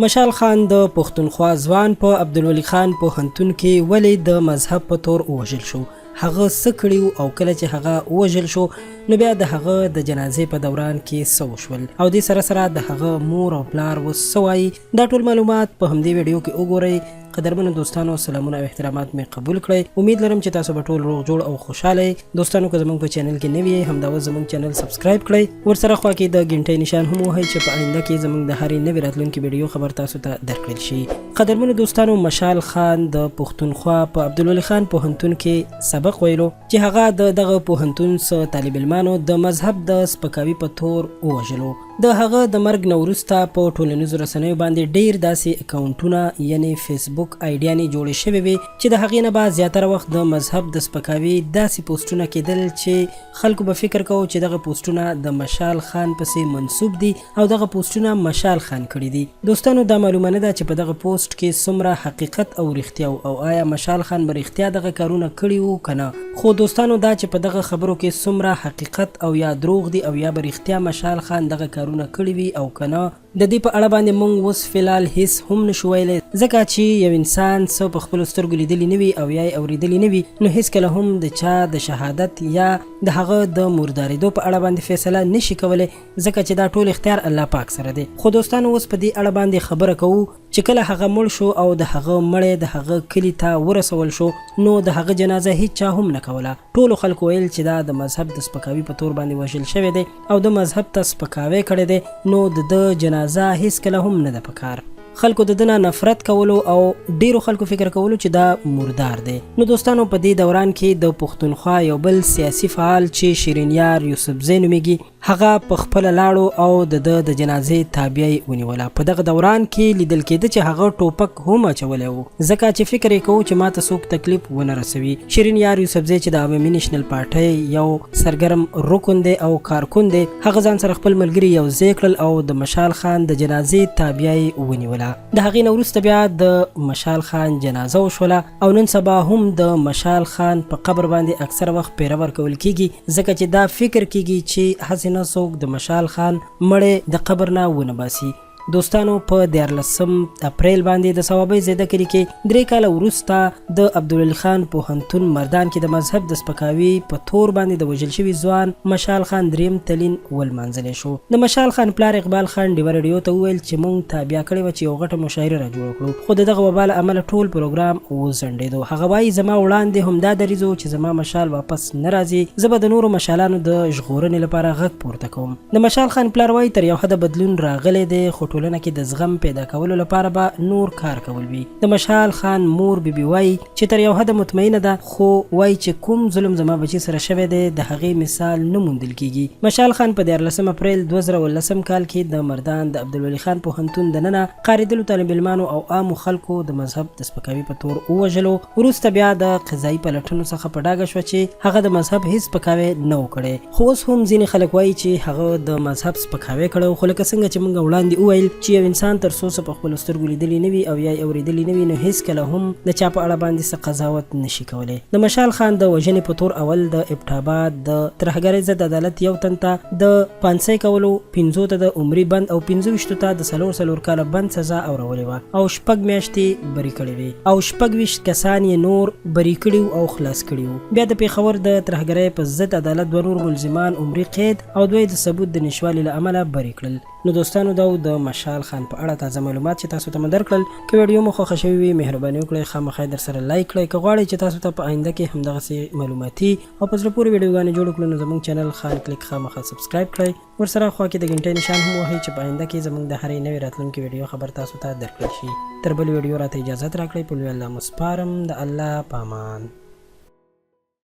مشال خان د پښتونخوا ځوان په عبدالولي خان پوهنتون کې ولې د مذهب په تور ووژل شو؟ هغه څه کړي او کله چې هغه ووژل شو نو بیا د هغه د جنازې په دوران کې څه وشول او دې سره سره د هغه مور او پلار اوس څه وایي؟ دا ټول معلومات په همدې ویډیو کې وګورئ. قدرمنو دوستانو، سلامونه او احترامات مې قبول کړئ. امید لرم چې تاسو به ټول روغ جوړ او خوشاله یې. دوستانو که زموږ په چینل کې نوي یې همدا زموږ چینل سبسکرایب کړئ، ورسره خوا کې د غنټۍ نشان هم وهئ چې په آینده کې زموږ د هرې نوې راتلونکې ویډیو خبر تاسو ته درکړل شي. قدرمنو دوستانو، مشال خان د پښتونخوا په عبدالولي خان پوهنتون کې سبق ویلو چې هغه دغه پوهنتون څخه طالب علمانو د مذهب د سپکاوي په تور ووژلو. د هغه د مرګ نه وروسته په ټولنیزو رسنیو باندې ډیر داسې اکاونټونه یعنی فیسبوک آیډیانې جوړې شوې وې چې د هغې نه بعد زیاتره وخت د مذهب د سپکاوي داسې پوسټونه کېدل چې خلکو به فکر کوو چې دغه پوسټونه د مشال خان پسې منسوب دي او دغه پوسټونه مشال خان کړي دي. دوستانو، دا معلومه نه ده چې په دغه پوسټ کې څومره حقیقت او رښتیا او آیا مشال خان به رښتیا دغه کارونه کړي وو که نه. خو دوستانو، دا چې په دغه خبرو کې څومره حقیقت او یا دروغ دي او یا به رښتیا مشال خان دغه کارونه کړي وي او که نه، د دې په اړه باندې موږ اوس فلحال هیڅ هم نشو ویلی، ځکه چې یو انسان څه په خپلو سترګو لیدلی نه وي او یا یې اورېدلی نه وي نو هیڅکله هم د چا د شهادت یا د هغه د مردارېدو په اړه باندې فیصله نشي کولی، ځکه چې دا ټول اختیار الله پاک سره دی. خو دوستانو، اوس په دې اړه باندې خبره کوو چې کله هغه مړ شو او د هغه مړی د هغه کلي ته ورسول شو نو د هغه جنازه هیڅ چا هم نه کوله. ټولو خلکو ویل چې دا د مذهب د سپکاوي په تور باندې وژل شوی دی او د مذهب ته سپکاوی کړی دی، نو د جنازه هیڅکله هم نه ده پکار. خلکو د دنه نفرت کولو او ډیرو خلکو فکر کولو چې دا مردار دی. نو دوستانو، په دې دوران کې د پښتونخوا یو بل سیاسي فعال چې شیرینیار یوسفزی نومیږي هغه په خپله لاړو او د جنازې تابعه یې ونیوله. په دغه دوران کې لیدل کېده چې هغه ټوپک هم اچولی و، ځکه چې فکر یې کوو چې ماته څوک تکلیف ونه رسوي. شیرینیار یوسفزی چې د عوامي نیشنل پارټۍ یو سرګرم رکن دی او کارکون دی، هغه ځان سره خپل ملګري یو ځای کړل او د مشال خان د جنازې تابعه یې ونیوله. د هغې نه وروسته بیا د مشال خان جنازه وشوله او نن سبا هم د مشال خان په قبر باندې اکثر وخت پیره ورکول کیږي، ځکه چې دا فکر کیږي چې هسې نه څوک د مشال خان مړی د قبر نه ونه باسي. دوستانو، په 14 اپریل باندې د صوابۍ زیده کلي کې 3 کاله وروسته د عبدالولي خان پوهنتون مردان کې د مذهب د سپکاوي په تور باندې د وژل شوي ځوان مشال خان دریم تلین ولمانځلی شو. د مشال خان پلار اقبال خان ډیوه راډیو ته وویل چې موږ تابعه کړې وه چې یو غټه مشاعره را جوړه کړو، خو د دغه وبا له امله ټول پروګرام وځنډېدو. هغه وایي زما وړاندې همدا دریځ و چې زما مشال واپس نه راځي، زه به د نورو مشالانو د ژغورنې لپاره غږ پورته کوم. د مشال خان پلار وایي تر یو حده بدلون راغلی دی، خو ټولنه کې د زغم پیدا کولو لپاره به نور کار کول وي. د مشال خان مور بیبي وایي چې تر یو حده مطمئنه ده، خو وایي چې کوم ظلم زما بچي سره شوی دی د هغې مثال نه موندل کیږي. مشال خان په 14 اپریل 2019 کال کې د مردان د عبدالولي خان پوهنتون دننه قاریدلو طالب علمانو او عامو خلکو د مذهب د سپکاوي په تور ووژلو. وروسته بیا د قضایي پلټنو څخه په ډاګه شوه چې هغه د مذهب هیڅ سپکاوی نه و کړی. خو اوس هم ځینې خلک وایي چې هغه د مذهب سپکاوی کړی، خو لکه څنګه چې موږ وړاندې وویل چې یو انسان تر څو په خپلو سترګو لیدلی نه وي او یا یې اورېدلی نه وي نو هیڅکله هم د چا په اړه باندې څه قضاوت نشي کولی. د مشال خان د وژنې په تور اول د ابټاباد د ترهګرۍ ضد عدالت یو تن ته د پانسۍ کولو، 5 ته د عمري بند او 25 ته د 4 کاله بند سزا اورولې وه او 6 میاشتې بری کړې وې او 26 کسان یې نور بری کړي او خلاص کړي وو. بیا د پېښور د ترهګرۍ په ضد عدالت 2 نور ملزمان عمري قید او 2 د ثبوت د نشوالي له امله بری کړل. نو دوستانو، دا د مشال خان په اړه تازه معلومات چې تاسو ته مو درکړل. که ویډیو مو خوښه شوې وي مهرباني وکړئ خامخا در سره لایک کړئ. که غواړئ چې تاسو ته په آینده کې همدغسې معلوماتي او په زړه پورې ویډیوګانې جوړ کړو نو زموږ چینل خان کلیک خامخا سبسکرایب کړئ، ورسره خوا کې د غنټۍ نشان هم وهئ چې په آینده کې زموږ د هرې نوې راتلونکې ویډیو خبر تاسو ته درکړل شي. تر بل ویډیو راته اجازت راکړئ. په لوی الله مو سپارم. د الله په امان.